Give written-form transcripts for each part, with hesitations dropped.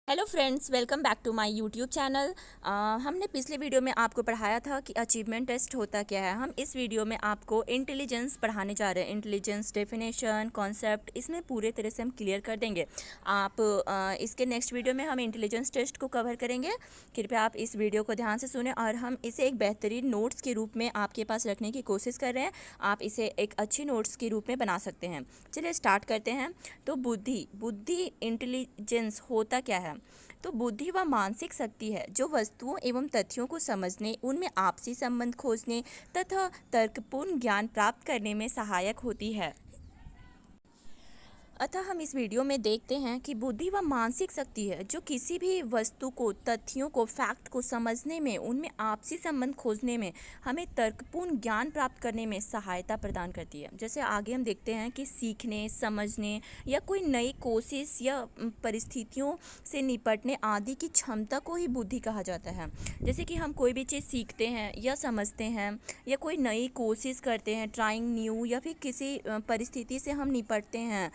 Hello friends, welcome back to my YouTube channel. हमने पिछले video में आपको पढ़ाया था कि अचीवमेंट टेस्ट होता क्या है। हम इस वीडियो में आपको इंटेलिजेंस पढ़ाने जा रहे हैं। इंटेलिजेंस डेफिनेशन, कॉन्सेप्ट, इसमें पूरे तरह से हम क्लियर कर देंगे। आप इसके नेक्स्ट वीडियो में हम इंटेलिजेंस टेस्ट को कवर करेंगे। कृपया आप इस वीडियो को ध्यान से सुने और हम इसे एक बेहतरीन नोट्स के रूप में आपके पास रखने की कोशिश कर रहे हैं। आप इसे एक अच्छी नोट्स के रूप में बना सकते हैं। चलिए स्टार्ट करते हैं। तो बुद्धि इंटेलिजेंस होता क्या है? तो बुद्धि वह मानसिक शक्ति है जो वस्तुओं एवं तथ्यों को समझने, उनमें आपसी संबंध खोजने तथा तर्कपूर्ण ज्ञान प्राप्त करने में सहायक होती है। अतः हम इस वीडियो में देखते हैं कि बुद्धि वह मानसिक शक्ति है जो किसी भी वस्तु को, तथ्यों को, फैक्ट को समझने में, उनमें आपसी संबंध खोजने में, हमें तर्कपूर्ण ज्ञान प्राप्त करने में सहायता प्रदान करती है। जैसे आगे हम देखते हैं कि सीखने, समझने या कोई नई कोशिश या परिस्थितियों से निपटने आदि की क्षमता को ही बुद्धि कहा जाता है। जैसे कि हम कोई भी चीज़ सीखते हैं या समझते हैं या कोई नई कोशिश करते हैं, ट्राइंग न्यू, या फिर किसी परिस्थिति से हम निपटते हैं,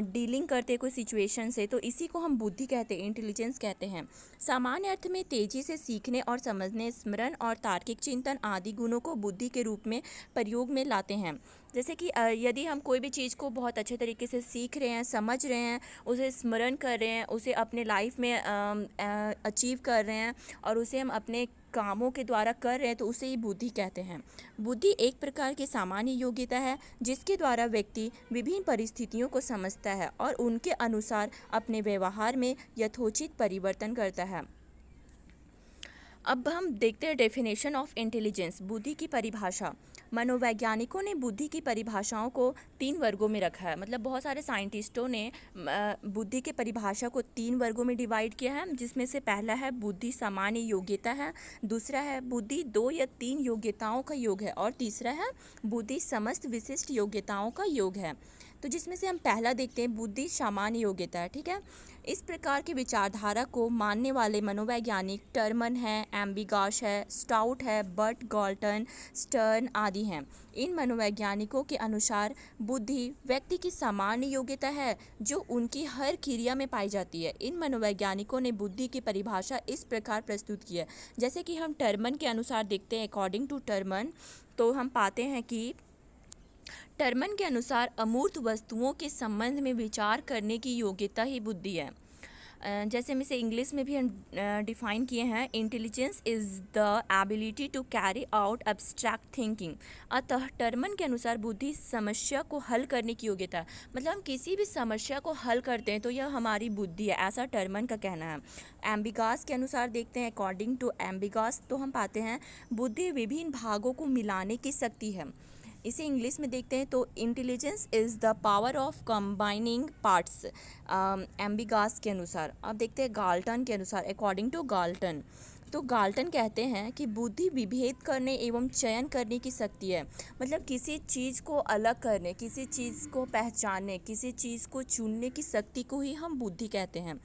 डीलिंग करते कोई सिचुएशन से, तो इसी को हम बुद्धि कहते हैं, इंटेलिजेंस कहते हैं। सामान्य अर्थ में तेजी से सीखने और समझने, स्मरण और तार्किक चिंतन आदि गुणों को बुद्धि के रूप में प्रयोग में लाते हैं। जैसे कि यदि हम कोई भी चीज़ को बहुत अच्छे तरीके से सीख रहे हैं, समझ रहे हैं, उसे स्मरण कर रहे हैं, उसे अपने लाइफ में अचीव कर रहे हैं और उसे हम अपने कामों के द्वारा कर रहे हैं, तो उसे ही बुद्धि कहते हैं। बुद्धि एक प्रकार की सामान्य योग्यता है जिसके द्वारा व्यक्ति विभिन्न परिस्थितियों को समझता है और उनके अनुसार अपने व्यवहार में यथोचित परिवर्तन करता है। अब हम देखते हैं डेफिनेशन ऑफ इंटेलिजेंस, बुद्धि की परिभाषा। मनोवैज्ञानिकों ने बुद्धि की परिभाषाओं को 3 वर्गों में रखा है। मतलब बहुत सारे साइंटिस्टों ने बुद्धि के परिभाषा को 3 वर्गों में डिवाइड किया है, जिसमें से पहला है बुद्धि सामान्य योग्यता है, दूसरा है बुद्धि 2 या 3 योग्यताओं का योग है, और तीसरा है बुद्धि समस्त विशिष्ट योग्यताओं का योग है। तो जिसमें से हम पहला देखते हैं, बुद्धि सामान्य योग्यता है। ठीक है, इस प्रकार की विचारधारा को मानने वाले मनोवैज्ञानिक टर्मन है, एम्बिगाश है, स्टाउट है, बर्ट, गॉल्टन, स्टर्न आदि हैं। इन मनोवैज्ञानिकों के अनुसार बुद्धि व्यक्ति की सामान्य योग्यता है जो उनकी हर क्रिया में पाई जाती है। इन मनोवैज्ञानिकों ने बुद्धि की परिभाषा इस प्रकार प्रस्तुत की है। जैसे कि हम टर्मन के अनुसार देखते हैं, अकॉर्डिंग टू टर्मन, तो हम पाते हैं कि टर्मन के अनुसार अमूर्त वस्तुओं के संबंध में विचार करने की योग्यता ही बुद्धि है। जैसे हम इसे इंग्लिश में भी हम डिफाइन किए हैं, intelligence is the ability to carry out abstract thinking. अतः टर्मन के अनुसार बुद्धि समस्या को हल करने की योग्यता है। मतलब हम किसी भी समस्या को हल करते हैं तो यह हमारी बुद्धि है, ऐसा टर्मन का कहना है। एम्बिगास के अनुसार देखते हैं, अकॉर्डिंग टू एम्बिगास, तो हम पाते हैं बुद्धि विभिन्न भागों को मिलाने की शक्ति है। इसे इंग्लिश में देखते हैं तो intelligence is the power of combining parts, Ebbinghaus के अनुसार। अब देखते हैं गाल्टन के अनुसार, अकॉर्डिंग टू गाल्टन, तो गाल्टन कहते हैं कि बुद्धि विभेद करने एवं चयन करने की शक्ति है। मतलब किसी चीज़ को अलग करने, किसी चीज़ को पहचानने, किसी चीज़ को चुनने की शक्ति को ही हम बुद्धि कहते हैं।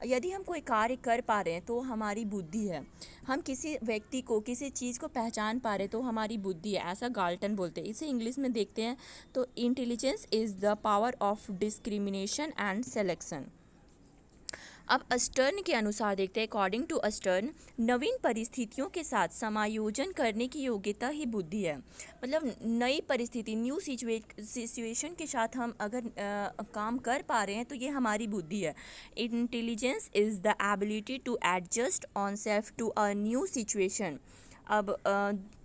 यदि हम कोई कार्य कर पा रहे हैं तो हमारी बुद्धि है। हम किसी व्यक्ति को, किसी चीज़ को पहचान पा रहे तो हमारी बुद्धि है, ऐसा गाल्टन बोलते हैं। इसे इंग्लिश में देखते हैं तो intelligence is the power of discrimination and selection. अब अस्टर्न के अनुसार देखते हैं, अकॉर्डिंग टू अस्टर्न, नवीन परिस्थितियों के साथ समायोजन करने की योग्यता ही बुद्धि है। मतलब नई परिस्थिति, न्यू सिचुएशन के साथ हम अगर काम कर पा रहे हैं तो ये हमारी बुद्धि है। Intelligence is the ability to adjust on self to a new situation. अब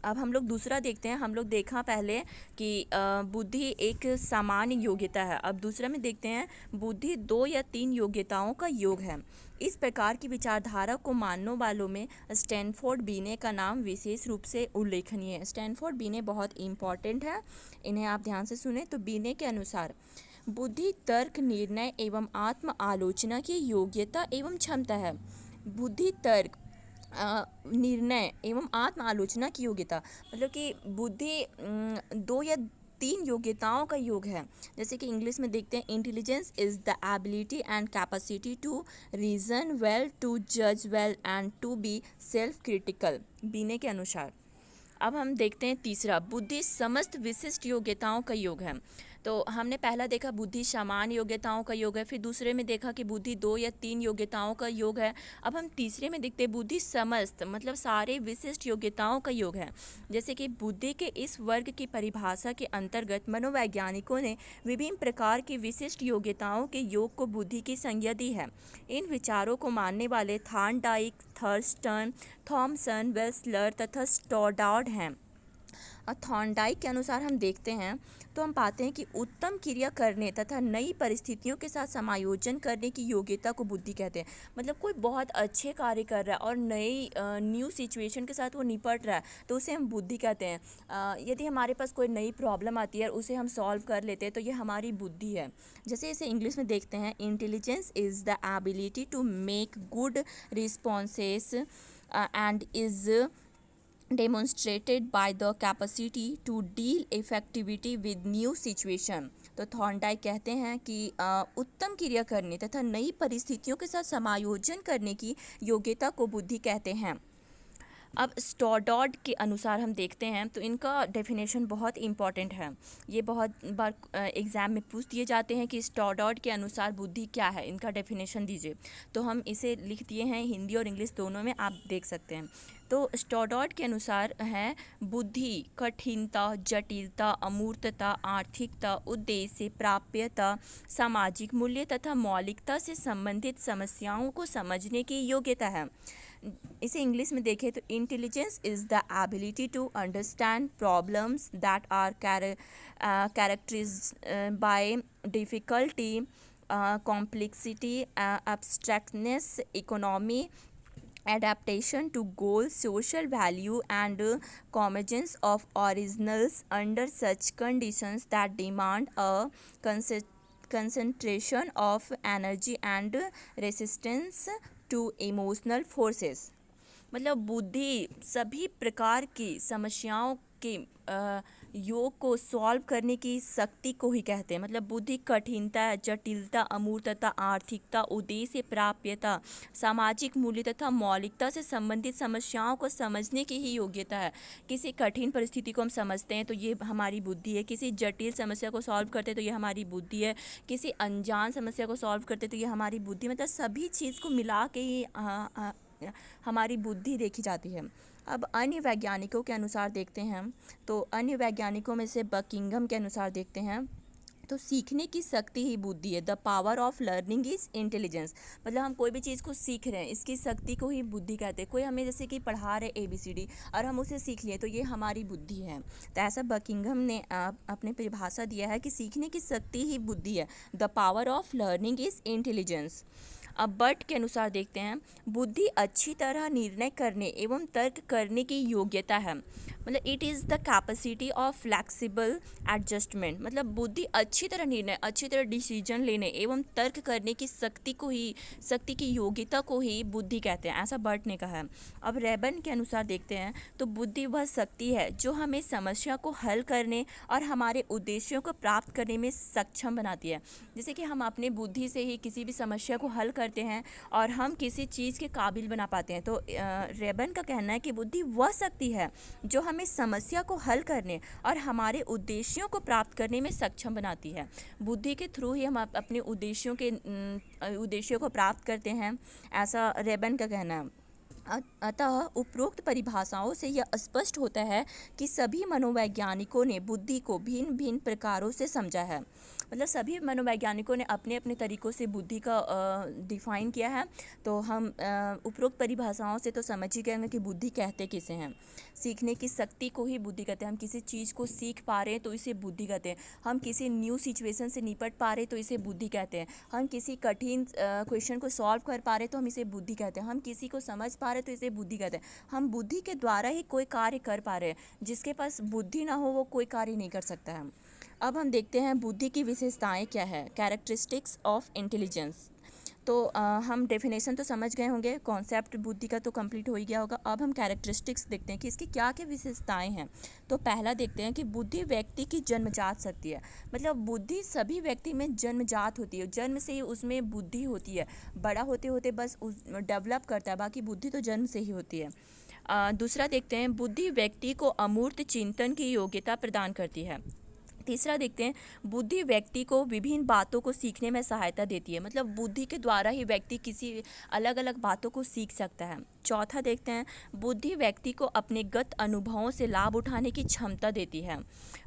हम लोग दूसरा देखते हैं। हम लोग देखा पहले कि बुद्धि एक सामान्य योग्यता है। अब दूसरा में देखते हैं, बुद्धि 2 या 3 योग्यताओं का योग है। इस प्रकार की विचारधारा को मानने वालों में स्टैनफोर्ड बीने का नाम विशेष रूप से उल्लेखनीय है। स्टैनफोर्ड बीने बहुत इम्पॉर्टेंट है, इन्हें आप ध्यान से सुने। तो बीने के अनुसार बुद्धि तर्क, निर्णय एवं आत्म आलोचना की योग्यता एवं क्षमता है। बुद्धि तर्क, निर्णय एवं आत्म आलोचना की योग्यता, मतलब कि बुद्धि 2 या 3 योग्यताओं का योग है। जैसे कि इंग्लिश में देखते हैं, intelligence is the ability and capacity to reason well, to जज well and to be self critical, Binet के अनुसार। अब हम देखते हैं तीसरा, बुद्धि समस्त विशिष्ट योग्यताओं का योग है। तो हमने पहला देखा बुद्धि सामान्य योग्यताओं का योग है, फिर दूसरे में देखा कि बुद्धि 2 या 3 योग्यताओं का योग है। अब हम तीसरे में देखते हैं बुद्धि समस्त मतलब सारे विशिष्ट योग्यताओं का योग है। जैसे कि बुद्धि के इस वर्ग की परिभाषा के अंतर्गत मनोवैज्ञानिकों ने विभिन्न प्रकार की विशिष्ट योग्यताओं के योग को बुद्धि की संज्ञा दी है। इन विचारों को मानने वाले थॉर्नडाइक, थर्स्टन, थॉमसन, वेस्लर तथा स्टोडार्ड हैं। और थॉर्नडाइक के अनुसार हम देखते हैं तो हम पाते हैं कि उत्तम क्रिया करने तथा नई परिस्थितियों के साथ समायोजन करने की योग्यता को बुद्धि कहते हैं। मतलब कोई बहुत अच्छे कार्य कर रहा है और नई न्यू सिचुएशन के साथ वो निपट रहा है तो उसे हम बुद्धि कहते हैं। यदि हमारे पास कोई नई प्रॉब्लम आती है और उसे हम सॉल्व कर लेते हैं तो ये हमारी बुद्धि है। जैसे इसे इंग्लिश में देखते हैं, intelligence is the ability to make good responses and is demonstrated by the capacity to deal effectively with new situation। तो थॉर्नडाइक कहते हैं कि उत्तम क्रिया करने तथा नई परिस्थितियों के साथ समायोजन करने की योग्यता को बुद्धि कहते हैं। अब स्टोडार्ड के अनुसार हम देखते हैं तो इनका डेफिनेशन बहुत इंपॉर्टेंट है। ये बहुत बार एग्ज़ाम में पूछ दिए जाते हैं कि स्टोडार्ड के अनुसार बुद्धि क्या है, इनका डेफिनेशन दीजिए। तो हम इसे लिख दिए हैं, हिंदी और इंग्लिश दोनों में, आप देख सकते हैं। तो स्टोडार्ड के अनुसार है बुद्धि कठिनता, जटिलता, अमूर्तता, आर्थिकता, उद्देश्य, प्राप्यता, सामाजिक मूल्य तथा मौलिकता से संबंधित समस्याओं को समझने की योग्यता है। इसे इंग्लिश में देखें तो intelligence is the ability to understand problems that are characterised by difficulty, complexity, abstractness, economy, adaptation to goals, social value, and convergence of originals under such conditions that demand a concentration of energy and resistance to emotional forces। मतलब बुद्धि सभी प्रकार की समस्याओं के योग को solve करने की शक्ति को ही कहते हैं। मतलब बुद्धि कठिनता, जटिलता, अमूर्तता, आर्थिकता, उद्देश्य, प्राप्यता, सामाजिक मूल्य तथा मौलिकता से संबंधित समस्याओं को समझने की ही योग्यता है। किसी कठिन परिस्थिति को हम समझते हैं तो ये हमारी बुद्धि है, किसी जटिल समस्या को सॉल्व करते हैं तो ये हमारी बुद्धि है, किसी अनजान समस्या को सॉल्व करते हैं तो ये हमारी बुद्धि, मतलब सभी चीज़ को मिला के ही हमारी बुद्धि देखी जाती है। अब अन्य वैज्ञानिकों के अनुसार देखते हैं तो अन्य वैज्ञानिकों में से बकिंघम के अनुसार देखते हैं तो सीखने की शक्ति ही बुद्धि है। The power of learning is intelligence. मतलब हम कोई भी चीज़ को सीख रहे हैं, इसकी शक्ति को ही बुद्धि कहते हैं। कोई हमें जैसे कि पढ़ा रहे ABCD और हम उसे सीख लिए तो ये हमारी बुद्धि है। तो ऐसा बकिंघम ने अपने परिभाषा दिया है कि सीखने की शक्ति ही बुद्धि है। The power of learning is intelligence. अब बट के अनुसार देखते हैं, बुद्धि अच्छी तरह निर्णय करने एवं तर्क करने की योग्यता है। मतलब it is the capacity of flexible adjustment. मतलब बुद्धि अच्छी तरह निर्णय, अच्छी तरह डिसीजन लेने एवं तर्क करने की शक्ति की योग्यता को ही बुद्धि कहते हैं, ऐसा बट ने कहा है। अब रेबन के अनुसार देखते हैं तो बुद्धि वह शक्ति है जो हमें समस्या को हल करने और हमारे उद्देश्यों को प्राप्त करने में सक्षम बनाती है। जैसे कि हम अपने बुद्धि से ही किसी भी समस्या को हल करते हैं और हम किसी चीज़ के काबिल बना पाते हैं। तो रेबन का कहना है कि बुद्धि वह शक्ति है जो हमें समस्या को हल करने और हमारे उद्देश्यों को प्राप्त करने में सक्षम बनाती है। बुद्धि के थ्रू ही हम अपने उद्देश्यों को प्राप्त करते हैं, ऐसा रेबन का कहना है। अतः उपरोक्त परिभाषाओं से यह स्पष्ट होता है कि सभी मनोवैज्ञानिकों ने बुद्धि को भिन्न भिन्न प्रकारों से समझा है। मतलब सभी मनोवैज्ञानिकों ने अपने अपने तरीक़ों से बुद्धि का डिफ़ाइन किया है। तो हम उपरोक्त परिभाषाओं से तो समझ ही गए होंगे कि बुद्धि कहते किसे हैं। सीखने की शक्ति को ही बुद्धि कहते हैं। हम किसी चीज़ को सीख पा रहे हैं तो इसे बुद्धि कहते हैं। हम किसी न्यू सिचुएशन से निपट पा रहे तो इसे बुद्धि कहते हैं। हम किसी कठिन क्वेश्चन को सॉल्व कर पा रहे तो हम इसे बुद्धि कहते हैं। हम किसी को समझ पा रहे तो इसे बुद्धि कहते हैं। हम बुद्धि के द्वारा ही कोई कार्य कर पा रहे हैं। जिसके पास बुद्धि ना हो वो कोई कार्य नहीं कर सकता है। अब हम देखते हैं बुद्धि की विशेषताएं क्या है, कैरेक्टरिस्टिक्स ऑफ इंटेलिजेंस। तो हम डेफिनेशन तो समझ गए होंगे, कॉन्सेप्ट बुद्धि का तो कंप्लीट हो ही गया होगा। अब हम कैरेक्टरिस्टिक्स देखते हैं कि इसकी क्या क्या विशेषताएं हैं। तो पहला देखते हैं कि बुद्धि व्यक्ति की जन्मजात शक्ति है। मतलब बुद्धि सभी व्यक्ति में जन्मजात होती है, जन्म से ही उसमें बुद्धि होती है। बड़ा होते होते बस उस डेवलप करता है, बाकी बुद्धि तो जन्म से ही होती है। दूसरा देखते हैं, बुद्धि व्यक्ति को अमूर्त चिंतन की योग्यता प्रदान करती है। तीसरा देखते हैं, बुद्धि व्यक्ति को विभिन्न बातों को सीखने में सहायता देती है। मतलब बुद्धि के द्वारा ही व्यक्ति किसी अलग अलग बातों को सीख सकता है। चौथा देखते हैं, बुद्धि व्यक्ति को अपने गत अनुभवों से लाभ उठाने की क्षमता देती है।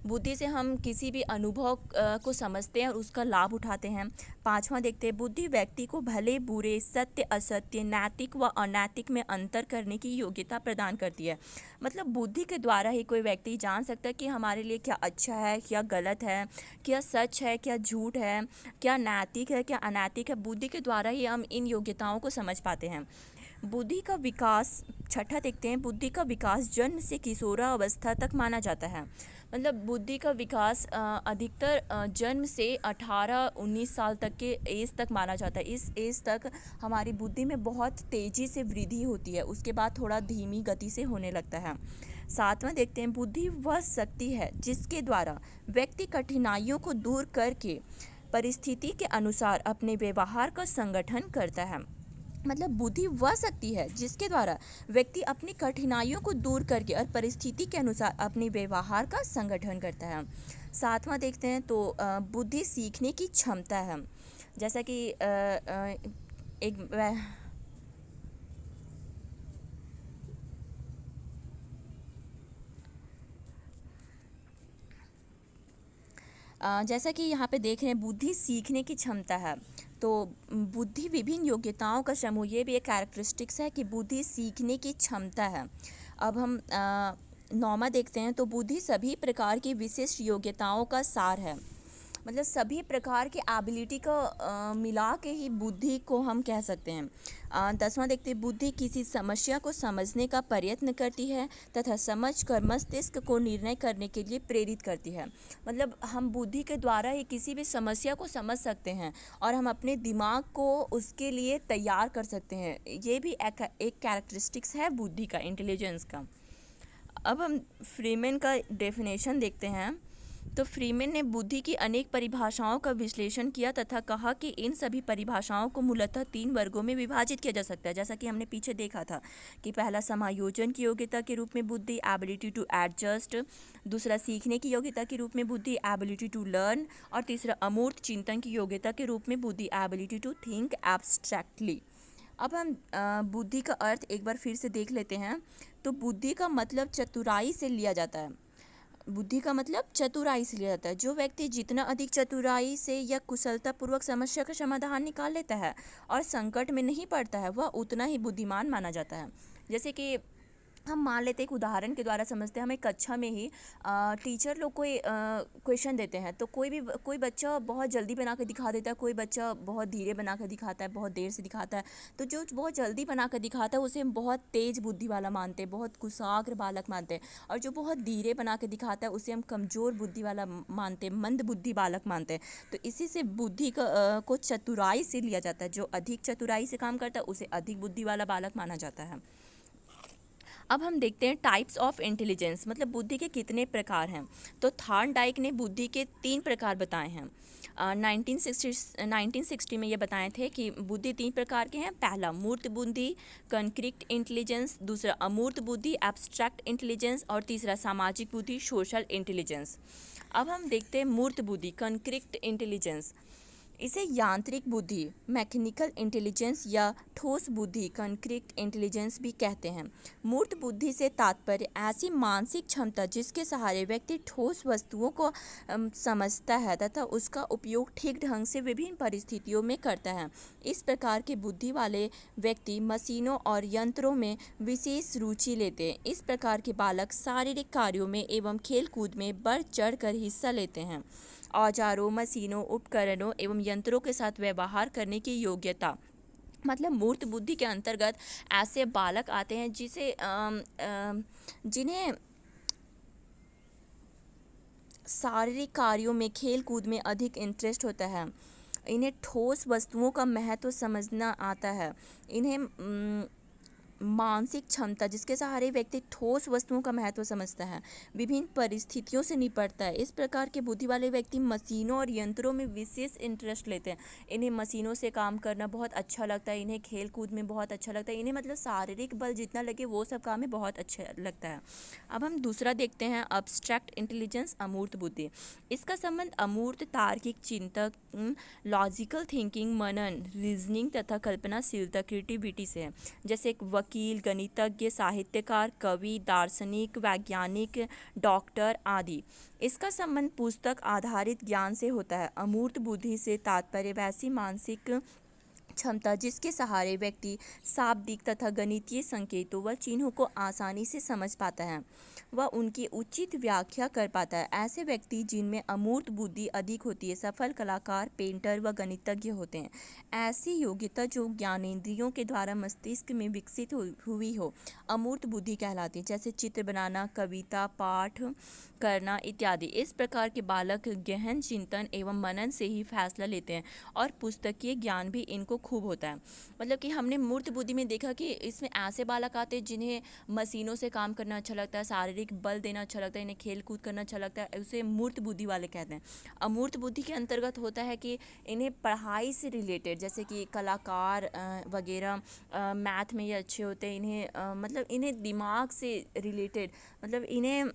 बुद्धि से हम किसी भी अनुभव को समझते हैं और उसका लाभ उठाते हैं। पांचवा देखते हैं, बुद्धि व्यक्ति को भले बुरे, सत्य असत्य, नैतिक व अनैतिक में अंतर करने की योग्यता प्रदान करती है। मतलब बुद्धि के द्वारा ही कोई व्यक्ति जान सकता है कि हमारे लिए क्या अच्छा है, क्या गलत है, क्या सच है, क्या झूठ है, क्या नैतिक है, क्या अनैतिक है। बुद्धि के द्वारा ही हम इन योग्यताओं को समझ पाते हैं। बुद्धि का विकास, छठा देखते हैं, बुद्धि का विकास जन्म से किशोरावस्था तक माना जाता है। मतलब बुद्धि का विकास अधिकतर जन्म से 18-19 साल तक के एज तक माना जाता है। इस एज तक हमारी बुद्धि में बहुत तेज़ी से वृद्धि होती है, उसके बाद थोड़ा धीमी गति से होने लगता है। सातवां देखते हैं, बुद्धि वह शक्ति है जिसके द्वारा व्यक्ति कठिनाइयों को दूर करके परिस्थिति के अनुसार अपने व्यवहार का संगठन करता है। मतलब बुद्धि वह शक्ति है जिसके द्वारा व्यक्ति अपनी कठिनाइयों को दूर करके और परिस्थिति के अनुसार अपने व्यवहार का संगठन करता है। सातवां देखते हैं तो बुद्धि सीखने की क्षमता है। जैसा कि एक जैसा कि यहाँ पे देख रहे हैं, बुद्धि सीखने की क्षमता है। तो बुद्धि विभिन्न योग्यताओं का समूह, ये भी एक कैरेक्टरिस्टिक्स है कि बुद्धि सीखने की क्षमता है। अब हम नौमा देखते हैं, तो बुद्धि सभी प्रकार की विशिष्ट योग्यताओं का सार है। मतलब सभी प्रकार की एबिलिटी को मिला के ही बुद्धि को हम कह सकते हैं। 10वां देखते हैं, बुद्धि किसी समस्या को समझने का प्रयत्न करती है तथा समझ कर मस्तिष्क को निर्णय करने के लिए प्रेरित करती है। मतलब हम बुद्धि के द्वारा ही किसी भी समस्या को समझ सकते हैं और हम अपने दिमाग को उसके लिए तैयार कर सकते हैं। ये भी एक कैरेक्टरिस्टिक्स है बुद्धि का, इंटेलिजेंस का। अब हम फ्रीमैन का डेफिनेशन देखते हैं। तो फ्रीमैन ने बुद्धि की अनेक परिभाषाओं का विश्लेषण किया तथा कहा कि इन सभी परिभाषाओं को मूलतः 3 वर्गों में विभाजित किया जा सकता है। जैसा कि हमने पीछे देखा था कि पहला समायोजन की योग्यता के रूप में बुद्धि, एबिलिटी टू एडजस्ट। दूसरा सीखने की योग्यता के रूप में बुद्धि, एबिलिटी टू लर्न। और तीसरा अमूर्त चिंतन की योग्यता के रूप में बुद्धि, एबिलिटी टू थिंक एब्स्ट्रैक्टली। अब हम बुद्धि का अर्थ एक बार फिर से देख लेते हैं। तो बुद्धि का मतलब चतुराई से लिया जाता है। बुद्धि का मतलब चतुराई से लिया जाता है। जो व्यक्ति जितना अधिक चतुराई से या कुशलतापूर्वक समस्या का समाधान निकाल लेता है और संकट में नहीं पड़ता है, वह उतना ही बुद्धिमान माना जाता है। जैसे कि हम मान लेते हैं, एक उदाहरण के द्वारा समझते हैं। हमें कक्षा में ही टीचर लोग कोई क्वेश्चन देते हैं, तो कोई बच्चा बहुत जल्दी बना कर दिखा देता है, कोई बच्चा बहुत धीरे बना कर दिखाता है, बहुत देर से दिखाता है। तो जो बहुत जल्दी बना कर दिखाता है उसे हम बहुत तेज़ बुद्धि वाला मानते हैं, बहुत कुशाग्र बालक मानते हैं। और जो बहुत धीरे बना कर दिखाता है उसे हम कमज़ोर बुद्धि वाला मानते हैं, मंद बुद्धि बालक मानते हैं। तो इसी से बुद्धि को चतुराई से लिया जाता है। जो अधिक चतुराई से काम करता है उसे अधिक बुद्धि वाला बालक माना जाता है। अब हम देखते हैं टाइप्स ऑफ इंटेलिजेंस, मतलब बुद्धि के कितने प्रकार हैं। तो थॉर्नडाइक ने बुद्धि के 3 प्रकार बताए हैं। 1960 में ये बताए थे कि बुद्धि 3 प्रकार के हैं। पहला मूर्त बुद्धि, कंक्रीट इंटेलिजेंस। दूसरा अमूर्त बुद्धि, एब्स्ट्रैक्ट इंटेलिजेंस। और तीसरा सामाजिक बुद्धि, सोशल इंटेलिजेंस। अब हम देखते हैं मूर्त बुद्धि, कंक्रीट इंटेलिजेंस। इसे यांत्रिक बुद्धि, मैकेनिकल इंटेलिजेंस या ठोस बुद्धि, कंक्रीट इंटेलिजेंस भी कहते हैं। मूर्त बुद्धि से तात्पर्य ऐसी मानसिक क्षमता जिसके सहारे व्यक्ति ठोस वस्तुओं को समझता है तथा उसका उपयोग ठीक ढंग से विभिन्न परिस्थितियों में करता है। इस प्रकार के बुद्धि वाले व्यक्ति मशीनों और यंत्रों में विशेष रुचि लेते हैं। इस प्रकार के बालक शारीरिक कार्यों में एवं खेल कूद में बढ़ चढ़ कर हिस्सा लेते हैं। औजारों, मशीनों, उपकरणों एवं यंत्रों के साथ व्यवहार करने की योग्यता, मतलब मूर्त बुद्धि के अंतर्गत ऐसे बालक आते हैं जिन्हें शारीरिक कार्यों में, खेल कूद में अधिक इंटरेस्ट होता है। इन्हें ठोस वस्तुओं का महत्व समझना आता है। इन्हें मानसिक क्षमता जिसके सहारे व्यक्ति ठोस वस्तुओं का महत्व समझता है, विभिन्न परिस्थितियों से निपटता है। इस प्रकार के बुद्धि वाले व्यक्ति मशीनों और यंत्रों में विशेष इंटरेस्ट लेते हैं। इन्हें मशीनों से काम करना बहुत अच्छा लगता है, इन्हें खेल कूद में बहुत अच्छा लगता है, इन्हें मतलब शारीरिक बल जितना लगे वो सब काम में बहुत अच्छा लगता है। अब हम दूसरा देखते हैं, अब्स्ट्रैक्ट इंटेलिजेंस, अमूर्त बुद्धि। इसका संबंध अमूर्त तार्किक चिंतक, लॉजिकल थिंकिंग, मनन, रीजनिंग तथा कल्पनाशीलता, क्रिएटिविटी से है। जैसे एक वकील, गणितज्ञ, साहित्यकार, कवि, दार्शनिक, वैज्ञानिक, डॉक्टर आदि। इसका संबंध पुस्तक आधारित ज्ञान से होता है। अमूर्त बुद्धि से तात्पर्य वैसी मानसिक क्षमता जिसके सहारे व्यक्ति शाब्दिक तथा गणितीय संकेतों व चिन्हों को आसानी से समझ पाता है, वह उनकी उचित व्याख्या कर पाता है। ऐसे व्यक्ति जिनमें अमूर्त बुद्धि अधिक होती है सफल कलाकार, पेंटर व गणितज्ञ होते हैं। ऐसी योग्यता जो ज्ञानेंद्रियों के द्वारा मस्तिष्क में विकसित हुई हो अमूर्त बुद्धि कहलाती है। जैसे चित्र बनाना, कविता पाठ करना इत्यादि। इस प्रकार के बालक गहन चिंतन एवं मनन से ही फैसला लेते हैं और पुस्तकीय ज्ञान भी इनको खूब होता है। मतलब कि हमने मूर्त बुद्धि में देखा कि इसमें ऐसे बालक आते हैं जिन्हें मशीनों से काम करना अच्छा लगता है, शारीरिक बल देना अच्छा लगता है, इन्हें खेल कूद करना अच्छा लगता है, उसे मूर्त बुद्धि वाले कहते हैं। अमूर्त बुद्धि के अंतर्गत होता है कि इन्हें पढ़ाई से रिलेटेड, जैसे कि कलाकार वगैरह, मैथ में ये अच्छे होते हैं, इन्हें मतलब इन्हें दिमाग से रिलेटेड, मतलब इन्हें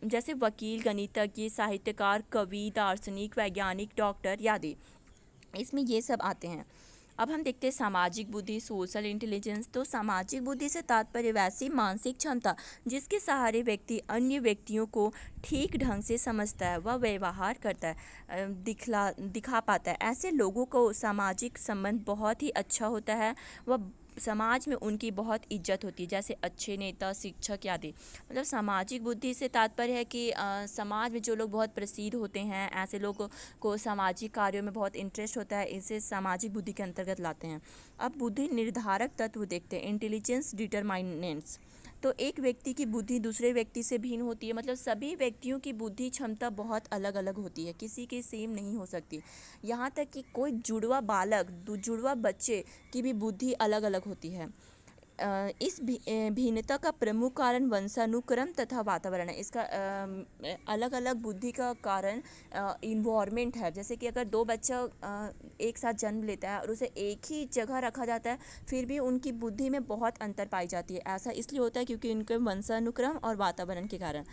जैसे वकील, गणितज्ञ, साहित्यकार, कवि, दार्शनिक, वैज्ञानिक, डॉक्टर आदि, इसमें ये सब आते हैं। अब हम देखते हैं सामाजिक बुद्धि, सोशल इंटेलिजेंस। तो सामाजिक बुद्धि से तात्पर्य वैसी मानसिक क्षमता जिसके सहारे व्यक्ति अन्य व्यक्तियों को ठीक ढंग से समझता है, वह व्यवहार करता है, दिखा पाता है। ऐसे लोगों को सामाजिक संबंध बहुत ही अच्छा होता है, वह समाज में उनकी बहुत इज्जत होती है, जैसे अच्छे नेता, शिक्षक आदि। मतलब सामाजिक बुद्धि से तात्पर्य है कि समाज में जो लोग बहुत प्रसिद्ध होते हैं, ऐसे लोगों को सामाजिक कार्यों में बहुत इंटरेस्ट होता है, इसे सामाजिक बुद्धि के अंतर्गत लाते हैं। अब बुद्धि निर्धारक तत्व देखते हैं, इंटेलिजेंस डिटरमाइनेंट्स। तो एक व्यक्ति की बुद्धि दूसरे व्यक्ति से भिन्न होती है, मतलब सभी व्यक्तियों की बुद्धि क्षमता बहुत अलग अलग होती है, किसी की सेम नहीं हो सकती। यहाँ तक कि कोई जुड़वा बालक, जुड़वा बच्चे की भी बुद्धि अलग अलग होती है। इस भिन्नता का प्रमुख कारण वंशानुक्रम तथा वातावरण है। इसका अलग अलग बुद्धि का कारण इन्वायरमेंट है। जैसे कि अगर दो बच्चा एक साथ जन्म लेता है और उसे एक ही जगह रखा जाता है, फिर भी उनकी बुद्धि में बहुत अंतर पाई जाती है। ऐसा इसलिए होता है क्योंकि उनके वंशानुक्रम और वातावरण के कारण।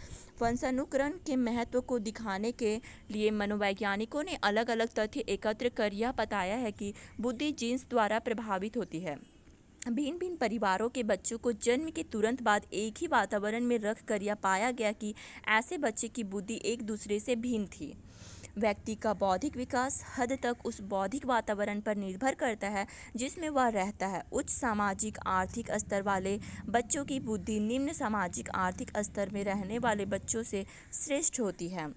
वंशानुक्रम के महत्व को दिखाने के लिए मनोवैज्ञानिकों ने अलग अलग तथ्य एकत्र कर यह बताया है कि बुद्धि जीन्स द्वारा प्रभावित होती है। भिन्न भिन्न परिवारों के बच्चों को जन्म के तुरंत बाद एक ही वातावरण में रख कर यह पाया गया कि ऐसे बच्चे की बुद्धि एक दूसरे से भिन्न थी। व्यक्ति का बौद्धिक विकास हद तक उस बौद्धिक वातावरण पर निर्भर करता है जिसमें वह रहता है। उच्च सामाजिक आर्थिक स्तर वाले बच्चों की बुद्धि निम्न सामाजिक आर्थिक स्तर में रहने वाले बच्चों से श्रेष्ठ होती है।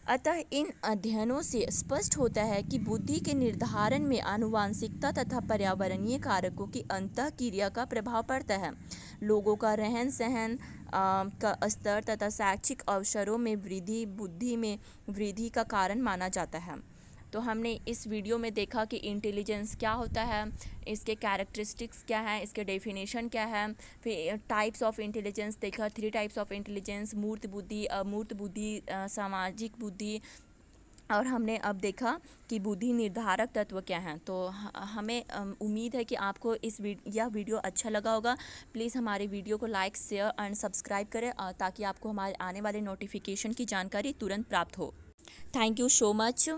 अतः इन अध्ययनों से स्पष्ट होता है कि बुद्धि के निर्धारण में आनुवांशिकता तथा पर्यावरणीय कारकों की अंतःक्रिया का प्रभाव पड़ता है। लोगों का रहन सहन का स्तर तथा शैक्षिक अवसरों में वृद्धि बुद्धि में वृद्धि का कारण माना जाता है। तो हमने इस वीडियो में देखा कि इंटेलिजेंस क्या होता है, इसके कैरेक्टरिस्टिक्स क्या हैं, इसके डेफिनेशन क्या है, फिर टाइप्स ऑफ इंटेलिजेंस देखा, 3 टाइप्स ऑफ इंटेलिजेंस, मूर्त बुद्धि, अमूर्त बुद्धि, सामाजिक बुद्धि, और हमने अब देखा कि बुद्धि निर्धारक तत्व क्या हैं। तो हमें उम्मीद है कि आपको यह वीडियो अच्छा लगा होगा। प्लीज़ हमारे वीडियो को लाइक, शेयर एंड सब्सक्राइब करें ताकि आपको हमारे आने वाले नोटिफिकेशन की जानकारी तुरंत प्राप्त हो। Thank you so much.